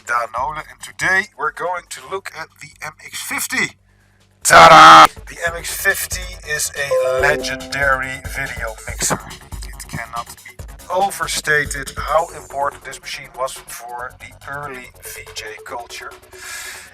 Daan Nolen, and today we're going to look at the MX50. Ta-da! The MX50 is a legendary video mixer. It cannot be overstated how important this machine was for the early VJ culture.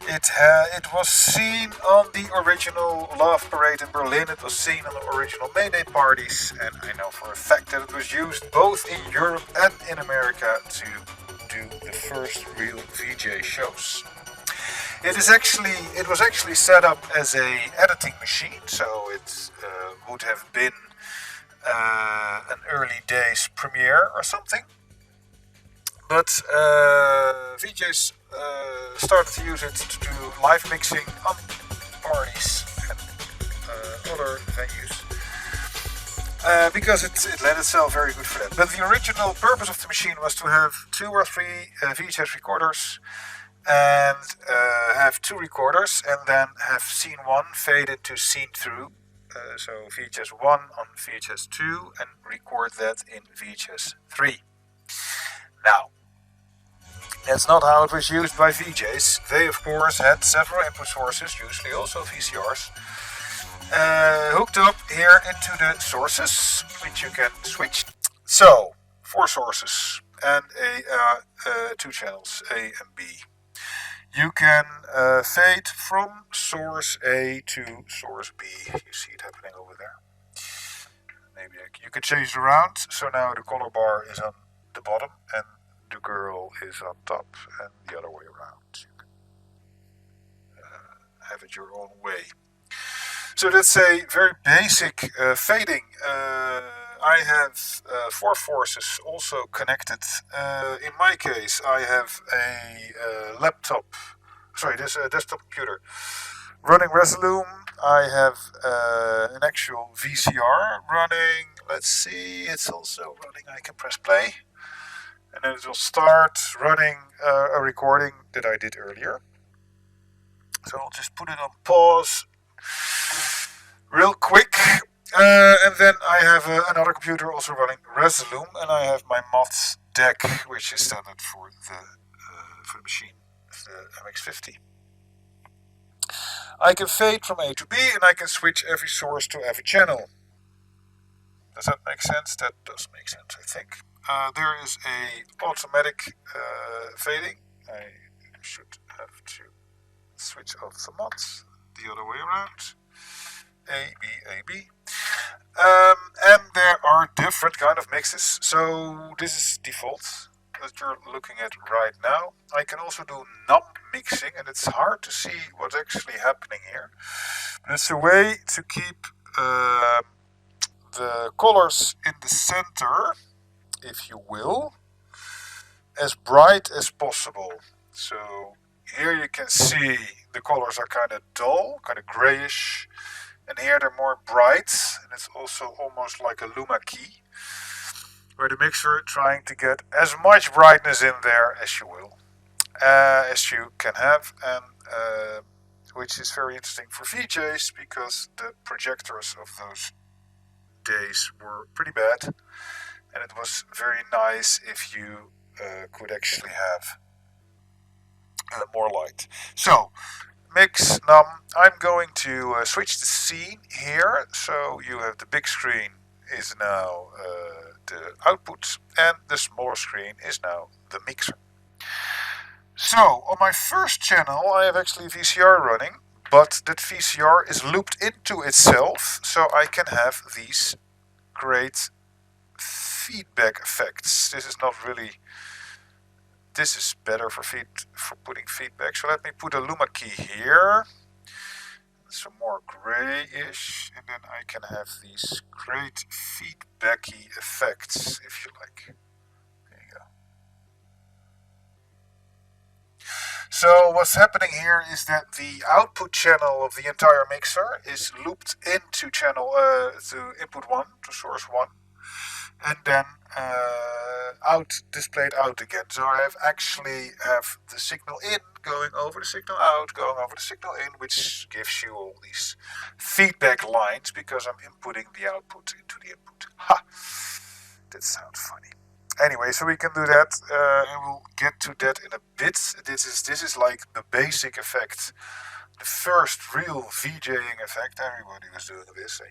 It was seen on the original Love Parade in Berlin, it was seen on the original Mayday parties, and I know for a fact that it was used both in Europe and in America to do the first real VJ shows. It was actually set up as a editing machine, so it would have been an early days Premiere or something. But VJs started to use it to do live mixing on parties and other venues. Because it lent itself very good for that. But the original purpose of the machine was to have 2 or 3 VHS recorders and have 2 recorders and then have scene 1 fade into scene through. So VHS 1 on VHS 2 and record that in VHS 3. Now, that's not how it was used by VJs. They of course had several input sources, usually also VCRs, hooked up here into the sources, which you can switch. So, 4 sources and 2 channels, A and B. You can fade from source A to source B. You see it happening over there. Maybe you can change it around. So now the color bar is on the bottom and the girl is on top, and the other way around. You can have it your own way. So that's a very basic fading. I have 4 forces also connected. In my case, I have a this a desktop computer running Resolume. I have an actual VCR running. Let's see, it's also running. I can press play. And then it will start running a recording that I did earlier. So I'll just put it on pause real quick. And then I have another computer also running Resolume, and I have my mods deck, which is standard for the machine, the MX50. I can fade from A to B, and I can switch every source to every channel. Does that make sense? That does make sense, I think. There is a automatic fading. I should have to switch off the mods the other way around. A, B, A, B. And there are different kind of mixes. So this is default that you're looking at right now. I can also do numb mixing, and it's hard to see what's actually happening here. But it's a way to keep the colors in the center, if you will, as bright as possible. So here you can see the colors are kind of dull, kind of grayish, and here they're more bright, and it's also almost like a luma key, where the mixer trying to get as much brightness in there as you will, as you can have, and which is very interesting for VJs because the projectors of those days were pretty bad. And it was very nice if you could actually have more light. So, mix num. I'm going to switch the scene here. So you have the big screen is now the output, and the smaller screen is now the mixer. So on my first channel I have actually VCR running, but that VCR is looped into itself, so I can have these great feedback effects. This is better for putting feedback. So let me put a luma key here, some more grayish, and then I can have these great feedbacky effects, if you like. There you go. So what's happening here is that the output channel of the entire mixer is looped into channel to input 1, to source 1. And then displayed out again. So I have the signal in going over the signal out, going over the signal in, which gives you all these feedback lines because I'm inputting the output into the input. Ha! That sounds funny. Anyway, so we can do that, and we'll get to that in a bit. This is like the basic effect, the first real VJing effect. Everybody was doing this, and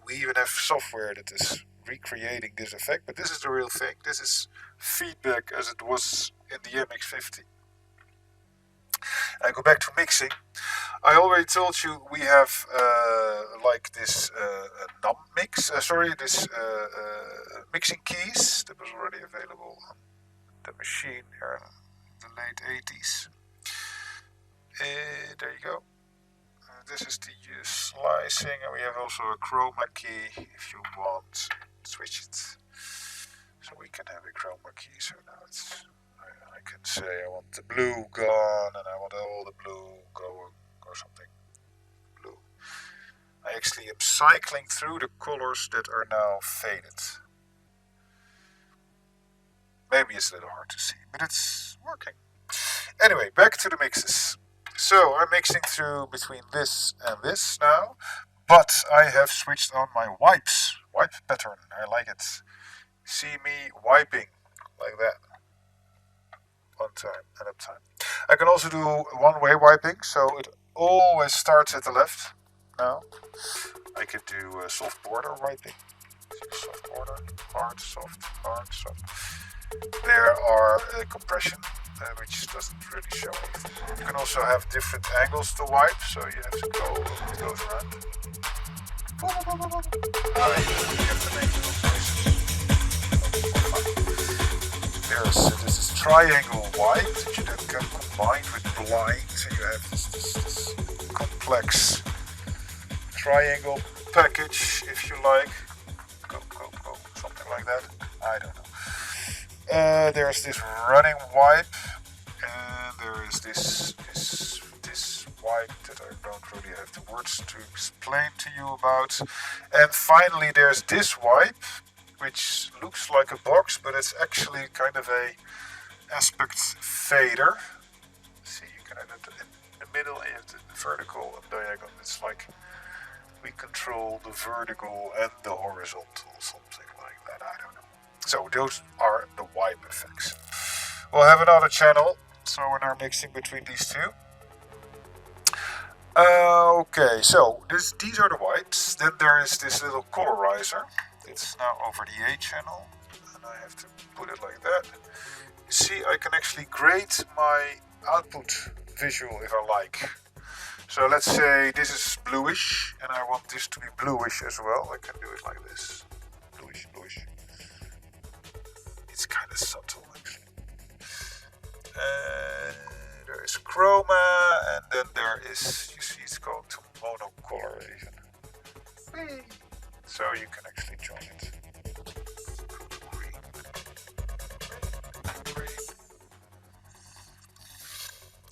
we even have software that is recreating this effect. But this is the real thing. This is feedback as it was in the MX50. I go back to mixing. I already told you we have like this num mix. This mixing keys that was already available on the machine here in the late 80s. There you go. This is the slicing, and we have also a chroma key if you want. Switch it, so we can have a chroma key. So now I can say I want the blue gone, and I want all the blue going, or something blue. I actually am cycling through the colors that are now faded. Maybe it's a little hard to see, but it's working. Anyway, back to the mixes. So I'm mixing through between this and this now, but I have switched on my wipe pattern. I like it. See me wiping like that. One time and up time. I can also do one-way wiping, so it always starts at the left. Now I can do soft border wiping. Soft border, hard, soft, hard, soft. There are compression, which doesn't really show anything. You can also have different angles to wipe, so you have to go, it goes around. This is triangle wipe that you then can combine with blind, so you have this complex triangle package, if you like. Go, something like that. I don't know. There's this running wipe, and there is this wipe that I don't really have the words to explain to you about. And finally, there's this wipe, which looks like a box, but it's actually kind of a aspect fader. See, you can have it in the middle, and you have the vertical and diagonal. It's like we control the vertical and the horizontal, something like that. I don't know. So those are the wipe effects. We'll have another channel, so we're now mixing between these two. Okay, so these are the wipes. Then there is this little colorizer. It's now over the A channel, and I have to put it like that. You see, I can actually grade my output visual if I like. So let's say this is bluish, and I want this to be bluish as well. I can do it like this. Bluish. It's kind of subtle, actually. There is chroma, and then there is, you see, it's going to monocolor even. So you can actually join it. Green.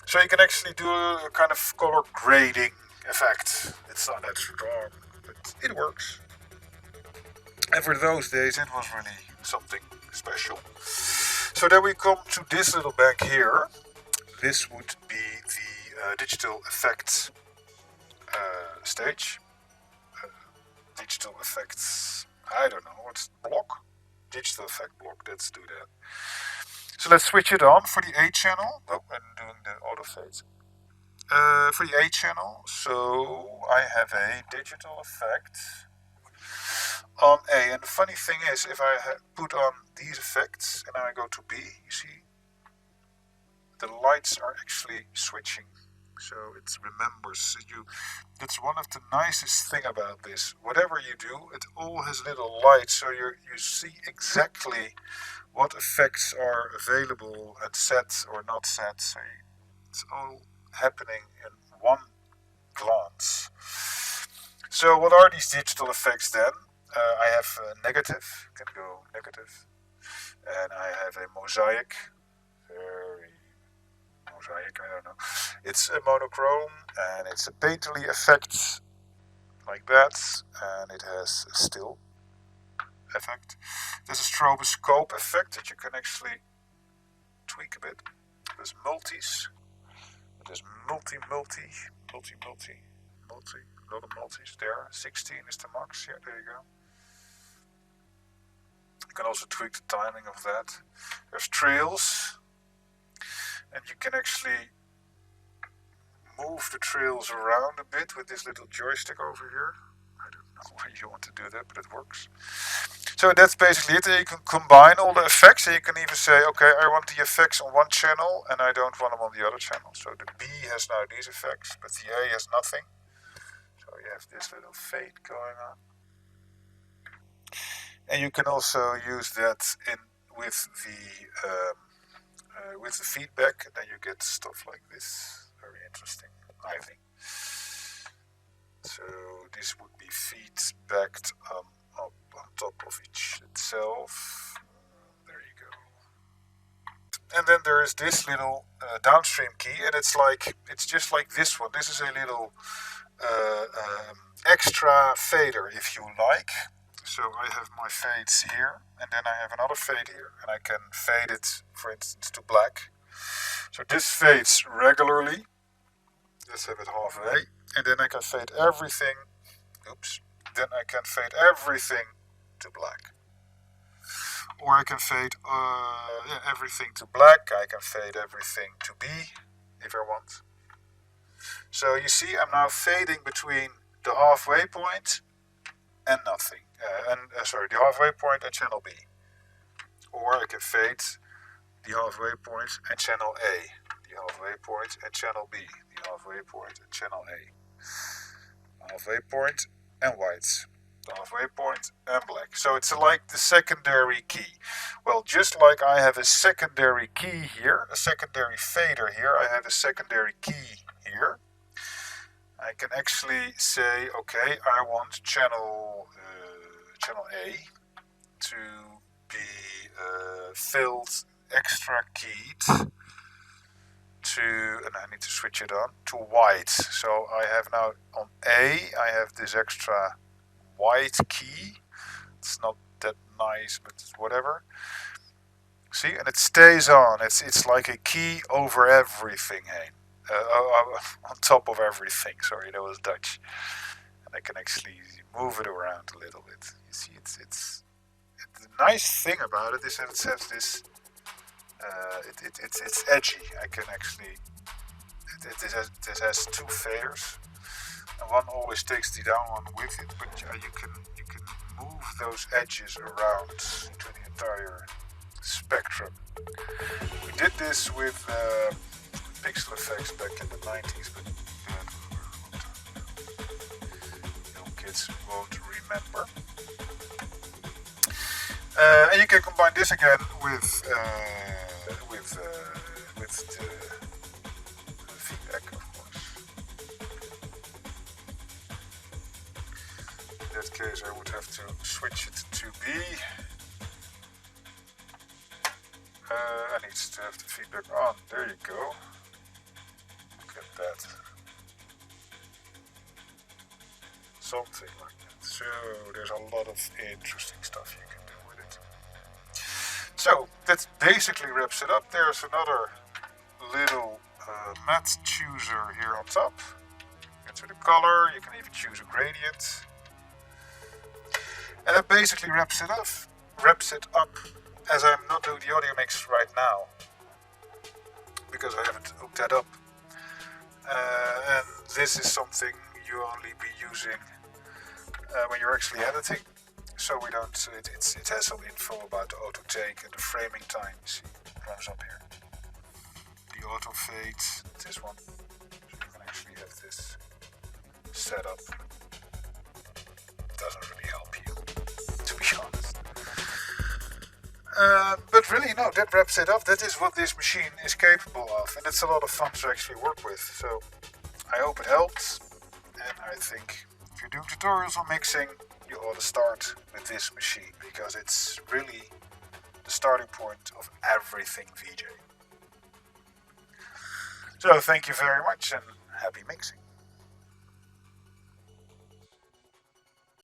So you can actually do a kind of color grading effect. It's not that strong, but it works. And for those days, it was really something special. So then we come to this little bank here. This would be the digital effects stage. Digital effects, I don't know, what's block? Digital effect block, let's do that. So let's switch it on for the A channel. Oh, I'm doing the auto fade. For the A channel, so I have a digital effect on A. And the funny thing is, if I put on these effects and I go to B, you see, the lights are actually switching. So it remembers you. That's one of the nicest thing about this. Whatever you do, it all has little lights, so you see exactly what effects are available and set or not set. So it's all happening in one glance. So what are these digital effects then? I have a negative, can go negative, and I have a mosaic, I don't know. It's a monochrome, and it's a painterly effect, like that, and it has a still effect. There's a stroboscope effect that you can actually tweak a bit. There's multis. There's multi, a lot of multis there. 16 is the max. Yeah, there you go. You can also tweak the timing of that. There's trails, and you can actually move the trails around a bit with this little joystick over here. I don't know why you want to do that, but it works. So that's basically it. You can combine all the effects, and you can even say, okay, I want the effects on one channel and I don't want them on the other channel. So the B has now these effects, but the A has nothing. So you have this little fade going on. And you can also use that with the feedback, and then you get stuff like this. Very interesting, I think. So this would be feedbacked up on top of each itself. There you go. And then there is this little downstream key, and it's just like this one. This is a little extra fader, if you like. So I have my fades here, and then I have another fade here, and I can fade it, for instance, to black. So this fades regularly. Let's have it halfway, and then I can fade everything. Oops. Then I can fade everything to black. Or I can fade everything to black. I can fade everything to B, if I want. So you see, I'm now fading between the halfway point and nothing. The halfway point and channel B. Or I can fade the halfway point and channel A, the halfway point and channel B, the halfway point and channel A, halfway point and white, the halfway point and black. So it's like the secondary key. Well, just like I have a secondary key here, a secondary fader here, I have a secondary key here. I can actually say, okay, I want channel A to be filled extra keyed and I need to switch it on to white. So I have now on A, I have this extra white key. It's not that nice, but whatever. See, and it stays on. It's like a key over everything, hey. On top of everything. Sorry, that was Dutch. And I can actually move it around a little bit. You see, it's the nice thing about it is that it has this. It's edgy. I can actually. It has two faders, and one always takes the down one with it. But you can move those edges around to the entire spectrum. We did this with pixel effects back in the 90s, but young kids won't remember. And you can combine this again with the feedback, of course. In that case, I would have to switch it to B. I need to have the feedback on. There you go. Look at that. Something like that. So there's a lot of interesting stuff you can do with it. So that basically wraps it up. There's another little matte chooser here on top. Into the color, you can even choose a gradient. And that basically wraps it up. As I'm not doing the audio mix right now, because I haven't hooked that up. And this is something you only be using when you're actually editing. So we don't. It has some info about the auto take and the framing time. You see, it comes up here. The auto fade, this one. So you can actually have this set up. It doesn't really help you, to be honest. But really, no, that wraps it up. That is what this machine is capable of, and it's a lot of fun to actually work with. So I hope it helped, and I think if you're doing tutorials on mixing, you ought to start with this machine, because it's really the starting point of everything VJ. So thank you very much, and happy mixing.